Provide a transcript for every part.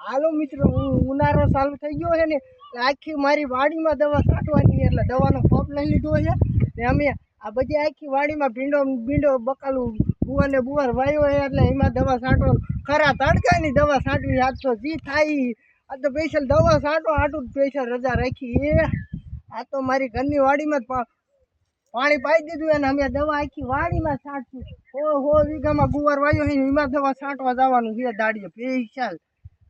હાલો મિત્રો, ઉનાળો ચાલુ થઈ ગયો છે ને, આખી મારી વાડીમાં દવા છાંટવાની, એટલે દવાનો પંપ લઈ લીધો છે ને અમે આ બધી આખી વાડીમાં ભીંડો બકાલું બુવાર ને બુવાર વાયો છે, એટલે એમાં દવા છાંટો. ખરા તડકાની દવા છાંટવી. આજ તો જી થાય આ તો સ્પેશિયલ દવા છાંટો આટું સ્પેશિયલ રજા રાખી. આ તો મારી ઘરની વાડીમાં જ પાણી પાઈ દીધું અને અમે દવા આખી વાડીમાં છાંટશું. હો વીઘામાં ગુવાર વાયો છે, એમાં દવા છાંટવા જવાનું છે દાડીએ સ્પેશિયલ.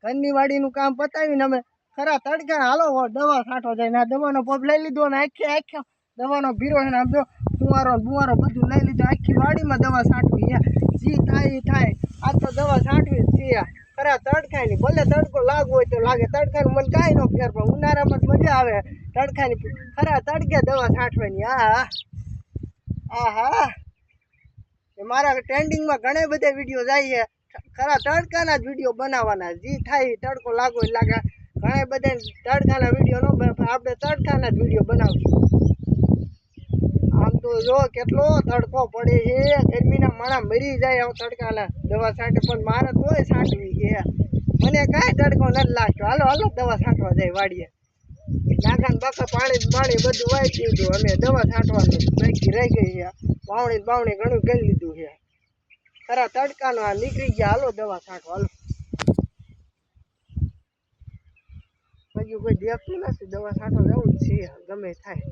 ઘરની વાડીનું કામ પતાવીને અમે ખરા તડકા હાલો દવા છાંટવા જાય. આ દવાનો પંપ લઈ લીધો અને આખે દવાનો ભીરો છે ને આમ જો બુવારો બધું લઈ લીધું. આખી વાડીમાં દવા છાંટવી. જી થાય એ થાય, આ તો દવા છાંટવી જ છે. ખરા તડકાની ભલે તડકો લાગવો હોય તો લાગે, તડકાનું મને કાંઈ ન ફેર, પણ ઉનાળામાં મજા આવે તડકાની. ખરા તડકે દવા છાંટવાની. હા મારા ટ્રેન્ડિંગમાં ઘણા બધા વિડીયો જાય છે. ખરા તડકાના જ વિડીયો બનાવવાના. જે થાય તડકો લાગો લાગે. ઘણા બધા તડકાના વિડીયો ન બને, પણ આપણે તડકાના જ વિડીયો બનાવશું. આમ તો જો કેટલો તડકો પડે છે, ગરમીના માણા મરી જાય આવું તડકાના દવા છાંટે, પણ મારે તોય છાંટવી છે. મને કાંઈ તડકો નથી લાગતો. હાલો દવા છાંટવા જાય વાડીએ. નાખા બાખા પાણી બધું વાઈ દીધું અને દવા છાંટવાનું બાકી રહી ગઈ છે. બાવણી ઘણું કરી લીધું છે. ખરા તડકાનો આ નીકળી ગયા. હાલો દવા છાંટવા હાલો. હજુ કોઈ દેખતું નથી. દવા છાંટવા જવું જ છે ગમે થાય.